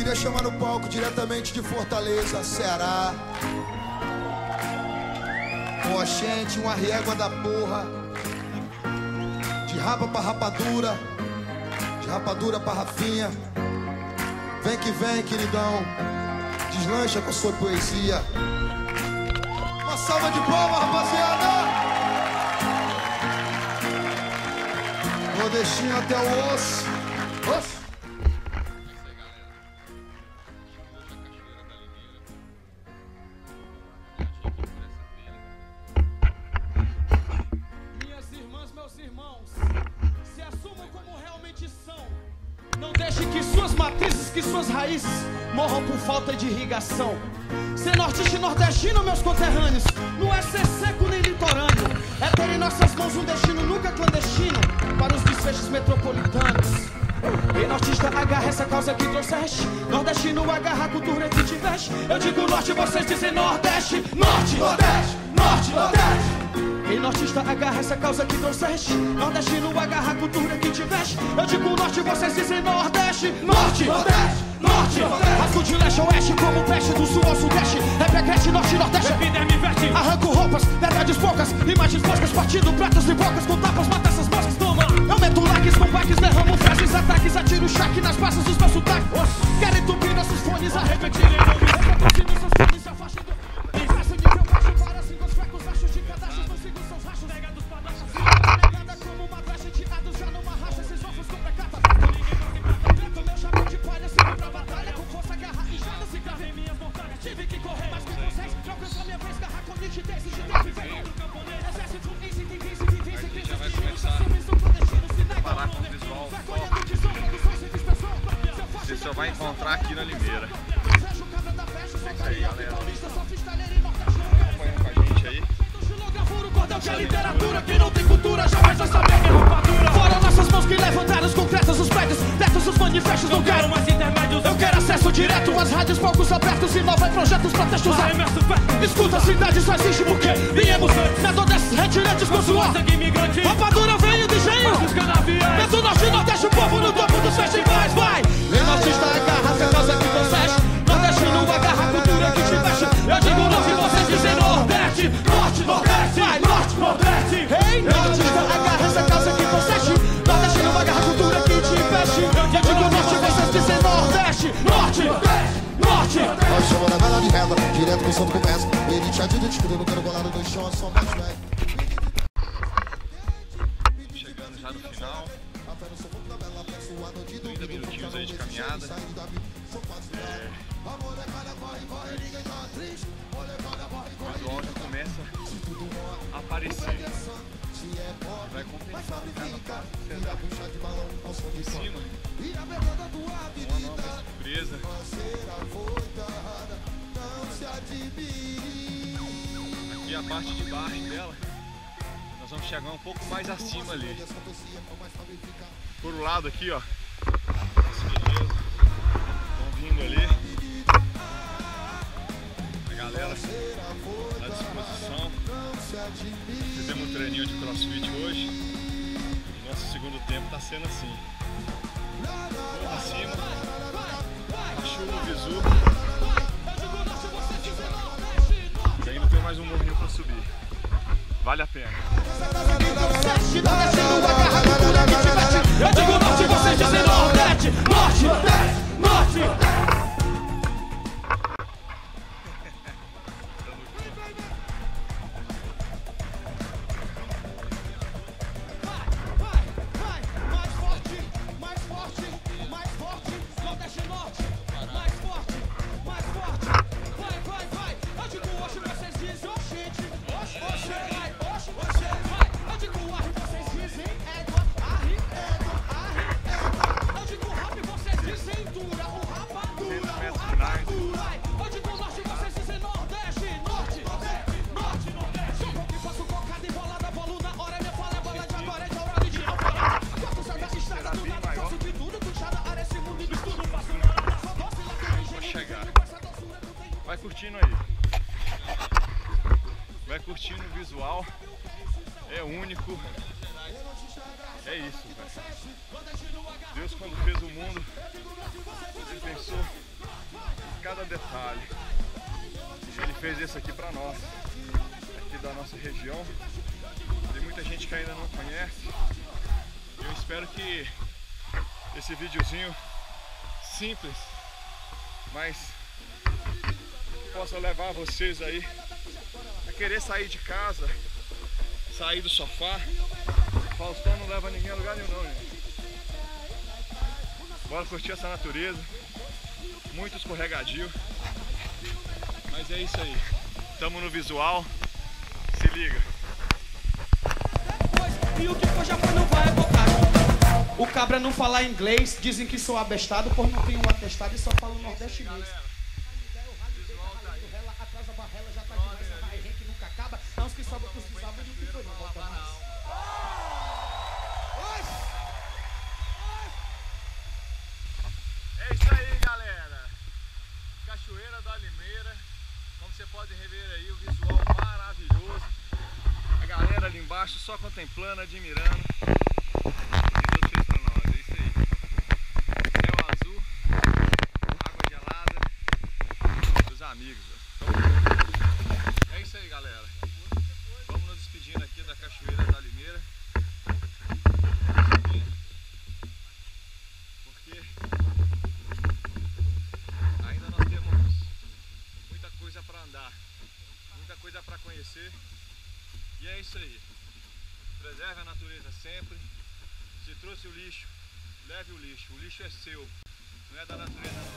Queria chamar no palco diretamente de Fortaleza, Ceará. Um oxente, uma régua da porra. De rapa pra rapadura, de rapadura pra rafinha. Vem que vem, queridão, deslancha com a sua poesia. Uma salva de palmas, rapaziada. Nordestino até o osso. Osso. Minhas irmãs, meus irmãos, se assumam como realmente são. Não deixe que suas matrizes, que suas raízes morram por falta de irrigação. Ser nortista e nordestino, meus conterrâneos, não é ser seco nem litorâneo. É ter em nossas mãos um destino nunca clandestino para os desfechos metropolitanos. E nortista, agarra essa causa que trouxeste. Nordestino, agarra a cultura que tiveste. Eu digo norte, vocês dizem nordeste. Norte, nordeste, norte, nordeste. E nortista, agarra essa causa que trouxeste. Nordestino, agarra a cultura que tiveste. Eu digo norte, vocês dizem nordeste. Norte, nordeste, norte, nordeste. Rasgo de leste a oeste, como peste do sul ao sudeste. Repequete, norte, nordeste. Arranco roupas, verdades poucas, imagens foscas, partindo pratos e bocas, com tapas, mata essas moscas, toma. Eu meto laques com baques, derramo frases, ataques, atiro chaque nas praças dos meus sotaques. Quero entupir nossos fones, a repetirem nomes. Reproduzindo seus fones, se afastem do... Peça nível baixo, para singles fracos, achos de cadastros, não sigo seus rachos. Pega dos padachos, negada como uma dracha, tirados já numa racha, esses ovos contra capa. Preto, meu chapéu de palha, sigo pra batalha, com força, garra e jada, se gravei minhas montanhas. Tive que correr, mas com vocês, não alcançou a minha vez, garra com nitidez, de tempo e vergonha do camponês. Exército, easy, tem crise, vivência, crise, já vai começar a parar com o visual foco. Você só vai encontrar aqui na Limeira. É isso aí, galera. Acompanhando com a gente aí. Cordel que é literatura, quem não tem cultura jamais vai saber que é rapadura. Foram nossas mãos que levantaram os concretos, os prédios, tetos, os manifestos. Não quero mais intermédios, eu quero acesso direto às rádios, palcos abertos, inova projetos, protestos. Escuta, a cidade só existe porque viemos na dor desses retirantes com suor. Rapadura veio de engenho, meto norte e nordeste, o povo no topo dos festivais, vai! E nortista agarra essa causa que trouxeste, nordestino agarra a cultura que tiveste. Eu digo norte, vocês dizem nordeste, norte, nordeste, vai, norte, nordeste. Ei, nortista agarra essa causa que trouxeste, nordestino agarra a cultura que tiveste. Eu digo norte, vocês dizem nordeste, norte, norte. Nós somos na vela de renda, direto com o som do começo. Ele te adianta, te cuida, não quero bolado no chão, só mais velho. Chegando já no final, 30 minutinhos aí de caminhada. O visual já começa a aparecer. Vai compensar cada passo que você dá em cima. Uma nova surpresa. Aqui a parte de baixo dela, nós vamos chegar um pouco mais acima ali. Por um lado aqui, ó, os guerreiros estão vindo ali. A galera à disposição. Fizemos um treininho de crossfit hoje. E nosso segundo tempo está sendo assim. Morro acima, a chuva, o visu. E ainda tem mais um morrinho para subir. Vale a pena. Eu digo norte, vocês dizem nordeste, norte, norte, norte. Vai curtindo aí. Vai curtindo o visual. É único. É isso, velho. Deus, quando fez o mundo, ele pensou cada detalhe. Ele fez isso aqui pra nós, aqui da nossa região. Tem muita gente que ainda não conhece. Eu espero que esse videozinho simples, mas possa levar vocês aí a querer sair de casa, sair do sofá. Faustão não leva ninguém a lugar nenhum, não, gente. Bora curtir essa natureza, muito escorregadio, mas é isso aí. Tamo no visual, se liga. E o que for já foi não vai evocar. O cabra não fala inglês, dizem que sou abestado, por não tenho um atestado e só falo nordestinês. Atrás a barrela já tá demais, a vai que nunca acaba. Não, os que sobram, os que sabem, não que foi, não volta mais. É isso aí, galera. Cachoeira da Limeira. Como você pode rever aí, o visual maravilhoso. A galera ali embaixo só contemplando, admirando. É isso aí. Céu azul, água gelada, dos amigos. É isso aí, galera. Vamos nos despedindo aqui da Cachoeira da Limeira. Porque ainda nós temos muita coisa para andar, muita coisa para conhecer. E é isso aí. Preserve a natureza sempre. Se trouxe o lixo, leve o lixo. O lixo é seu, não é da natureza não.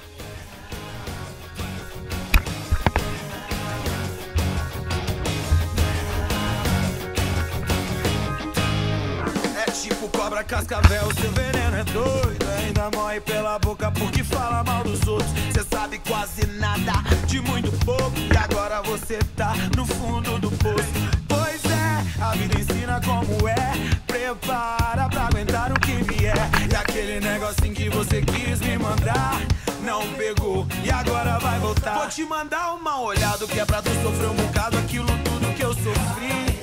Tipo cobra cascavel, seu veneno é doido. Ainda morre pela boca porque fala mal dos outros. Cê sabe quase nada, de muito pouco. E agora você tá no fundo do poço. Pois é, a vida ensina como é. Prepara pra aguentar o que vier. E aquele negocinho que você quis me mandar não pegou, e agora vai voltar. Vou te mandar uma olhada, que é pra tu sofrer um bocado aquilo tudo que eu sofri.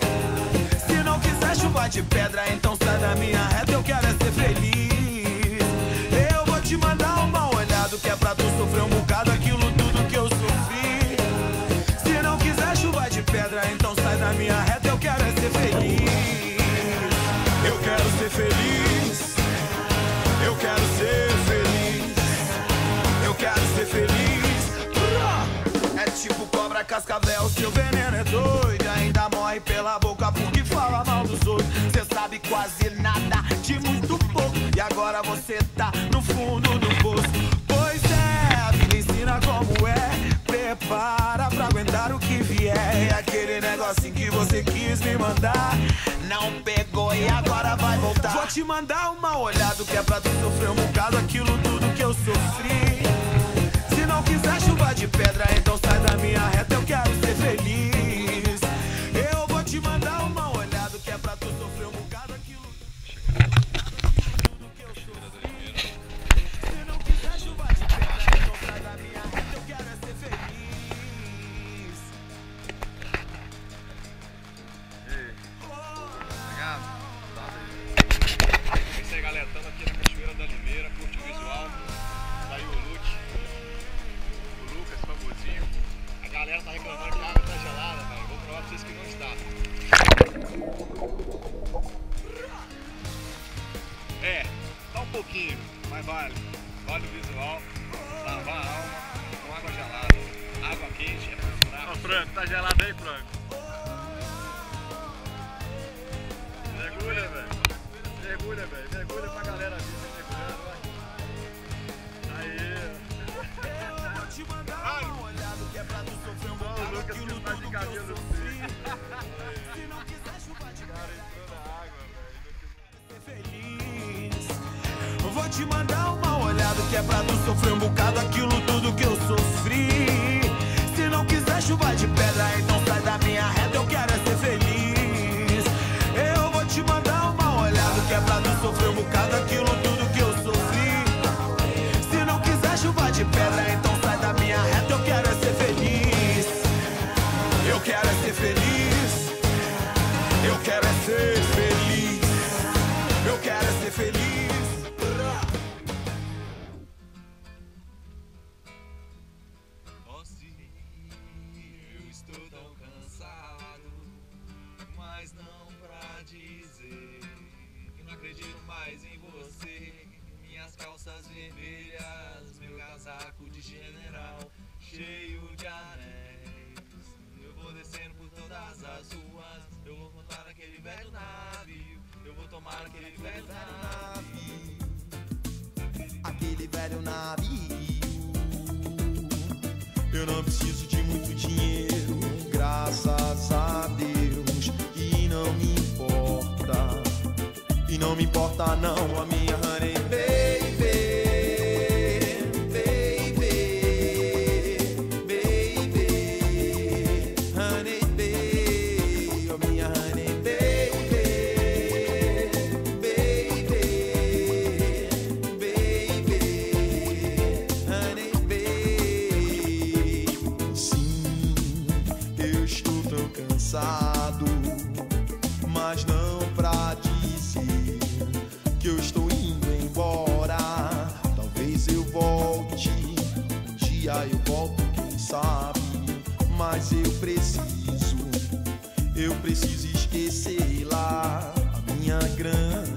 Se não quiser chuva de pedra, então sai da minha reta, eu quero é ser feliz. Eu vou te mandar uma olhada, que é pra tu sofrer um bocado aquilo tudo que eu sofri. Se não quiser chuva de pedra, então sai da minha reta, eu quero é ser feliz. Eu quero ser feliz. Eu quero ser feliz. Eu quero ser feliz. É tipo cobra cascavel, seu veneno é doido. Ainda morre pela boca porque fala mal dos outros. Cê sabe quase nada, de muito pouco. E agora você tá no fundo do poço. Pois é, a vida ensina como é. Prepara pra aguentar o que vier. E aquele negocinho que você quis me mandar não pegou, e agora vai voltar. Vou te mandar uma olhada, que é pra tu sofrer um bocado aquilo tudo que eu sofri. Se não quiser chuva de pedra, então sai da minha reta, eu quero ser feliz. Eu vou te mandar uma olhada, que é pra tu sofrer um bocado aquilo tudo que eu sofri. Se não quiser chuva de pedra, então sai da minha reta, eu quero é ser feliz. E aí? Obrigado. É isso aí, galera. Estamos aqui na Cachoeira da Limeira, curte o visual. Tá aí o Luke. O Lucas, famosinho. A galera tá reclamando que a água tá gelada, velho. Vou provar pra vocês que não está. É, tá um pouquinho, mas vale. Vale o visual. Lavar a alma com água gelada. Água quente é pra furar. Ô, Franco, tá gelado aí, Franco? Mergulha, velho. Mergulha, velho. Mergulha pra galera vir se mergulhando, vai. Aí. Vou te mandar uma olhada, que é pra tu sofrer um bocado aquilo tudo que eu sofri. Se não quiser chuva de cara, entrou na água, velho. Feliz. Vou te mandar uma olhada, que é pra tu sofrer um bocado aquilo tudo que eu sofri. Se não quiser chuva de pedra, então sai da minha reta, eu quero é ser feliz. Eu vou te mandar uma olhada, que é pra tu sofrer um bocado aquilo tudo que eu sofri. Se não quiser chuva de pedra, então sai da minha reta, eu quero é ser feliz. Eu quero é ser feliz. Eu quero é ser feliz. Eu quero é ser feliz. calças vermelhas, meu casaco de general, cheio de anéis. Eu vou descendo por todas as ruas, eu vou montar aquele velho navio, eu vou tomar aquele velho navio, aquele velho navio. Eu não preciso de muito dinheiro, graças a Deus, e não me importa, e não me importa não a minha honey baby, baby, baby, honey baby, oh minha honey baby, baby, baby, honey baby. Sim, eu estou tão cansado, mas não pra dizer que eu estou indo embora. Talvez eu volte, um dia eu volto, quem sabe. Mas eu preciso esquecer lá a minha grana.